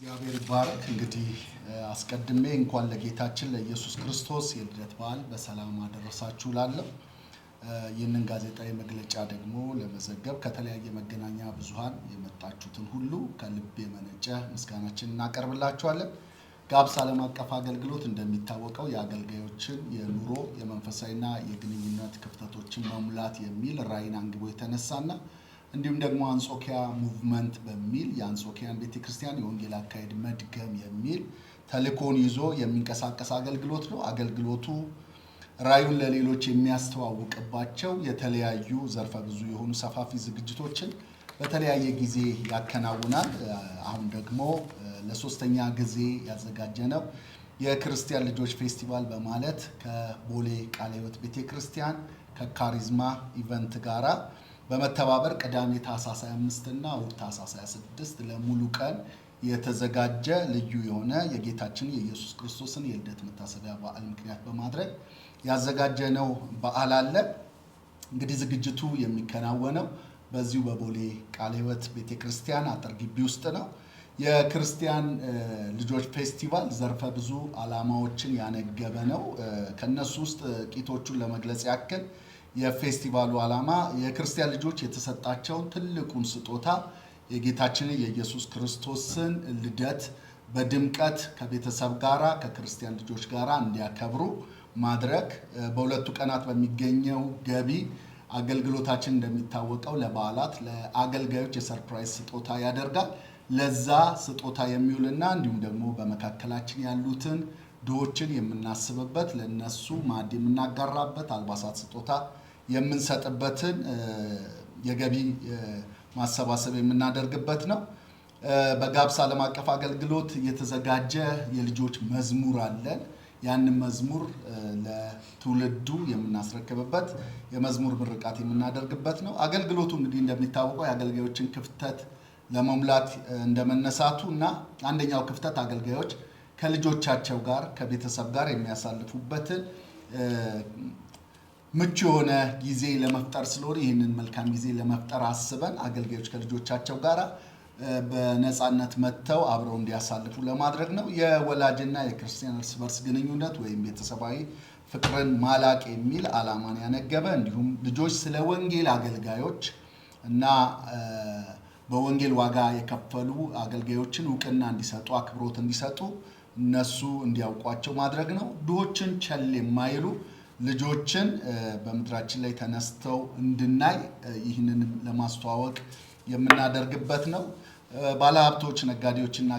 እግዚአብሔር ይባረክ። እንግዲህ አስቀድሜ እንኳን ለጌታችን ለኢየሱስ ክርስቶስ የልደት በዓል በሰላም አደረሳችሁ እላለሁ። ይህንን ጋዜጣዊ መግለጫ ደግሞ ለመዘገብ ከተለያየ መገናኛ ብዙሃን የመጣችሁትን ሁሉ ከልብ የመነጨ ምስጋናችንን እናቀርብላችኋለን። ጋብስ ዓለም አቀፍ አገልግሎት እንደሚታወቀው የአገልጋዮችን የኑሮ የመንፈሳዊና የግንኙነት ክፍተቶችን መሙላት የሚል ራዕይን አንግቦ የተነሳና እንዲሁም ደግሞ አንጾኪያ ሙቭመንት በሚል የአንጾኪያን ቤተክርስቲያን የወንጌል አካሄድ መድገም የሚል ተልእኮን ይዞ የሚንቀሳቀስ አገልግሎት ነው። አገልግሎቱ ራዕዩን ለሌሎች የሚያስተዋውቅባቸው የተለያዩ ዘርፈ ብዙ የሆኑ ሰፋፊ ዝግጅቶችን በተለያየ ጊዜ ያከናውናል። አሁን ደግሞ ለሶስተኛ ጊዜ ያዘጋጀነው የክርስቲያን ልጆች ፌስቲቫል በማለት ከቦሌ ቃለ ሕይወት ቤተክርስቲያን ከካሪዝማ ኢቨንት ጋራ በመተባበር ቅዳሜ ታኅሳስ 25 እና እሁድ ታኅሳስ 26 ለሙሉ ቀን የተዘጋጀ ልዩ የሆነ የጌታችን የኢየሱስ ክርስቶስን የልደት መታሰቢያ በዓል ምክንያት በማድረግ ያዘጋጀነው በዓል አለ። እንግዲህ ዝግጅቱ የሚከናወነው በዚሁ በቦሌ ቃለ ሕይወት ቤተክርስቲያን አጥር ግቢ ውስጥ ነው። የክርስቲያን ልጆች ፌስቲቫል ዘርፈ ብዙ ዓላማዎችን ያነገበ ነው። ከነሱ ውስጥ ጥቂቶቹን ለመግለጽ ያክል የፌስቲቫሉ ዓላማ የክርስቲያን ልጆች የተሰጣቸውን ትልቁን ስጦታ የጌታችንን የኢየሱስ ክርስቶስን ልደት በድምቀት ከቤተሰብ ጋራ ከክርስቲያን ልጆች ጋራ እንዲያከብሩ ማድረግ። በሁለቱ ቀናት በሚገኘው ገቢ አገልግሎታችን እንደሚታወቀው ለበዓላት ለአገልጋዮች የሰርፕራይዝ ስጦታ ያደርጋል። ለዛ ስጦታ የሚውልና እንዲሁም ደግሞ በመካከላችን ያሉትን ድሆችን የምናስብበት ለነሱ ማዕድ የምናጋራበት አልባሳት ስጦታ የምንሰጥበትን የገቢ ማሰባሰብ የምናደርግበት ነው። በጋብስ ዓለም አቀፍ አገልግሎት የተዘጋጀ የልጆች መዝሙር አለን። ያንን መዝሙር ለትውልዱ የምናስረክብበት የመዝሙር ምርቃት የምናደርግበት ነው። አገልግሎቱ እንግዲህ እንደሚታወቀው የአገልጋዮችን ክፍተት ለመሙላት እንደመነሳቱ እና አንደኛው ክፍተት አገልጋዮች ከልጆቻቸው ጋር ከቤተሰብ ጋር የሚያሳልፉበትን ምቹ የሆነ ጊዜ ለመፍጠር ስለሆነ ይህንን መልካም ጊዜ ለመፍጠር አስበን አገልጋዮች ከልጆቻቸው ጋር በነፃነት መጥተው አብረው እንዲያሳልፉ ለማድረግ ነው። የወላጅና የክርስቲያን እርስ በርስ ግንኙነት ወይም ቤተሰባዊ ፍቅርን ማላቅ የሚል ዓላማን ያነገበ እንዲሁም ልጆች ስለ ወንጌል አገልጋዮች እና በወንጌል ዋጋ የከፈሉ አገልጋዮችን እውቅና እንዲሰጡ አክብሮት እንዲሰጡ እነሱ እንዲያውቋቸው ማድረግ ነው። ድሆችን ቸል የማይሉ ልጆችን በምድራችን ላይ ተነስተው እንድናይ ይህንን ለማስተዋወቅ የምናደርግበት ነው። ባለሀብቶች፣ ነጋዴዎችና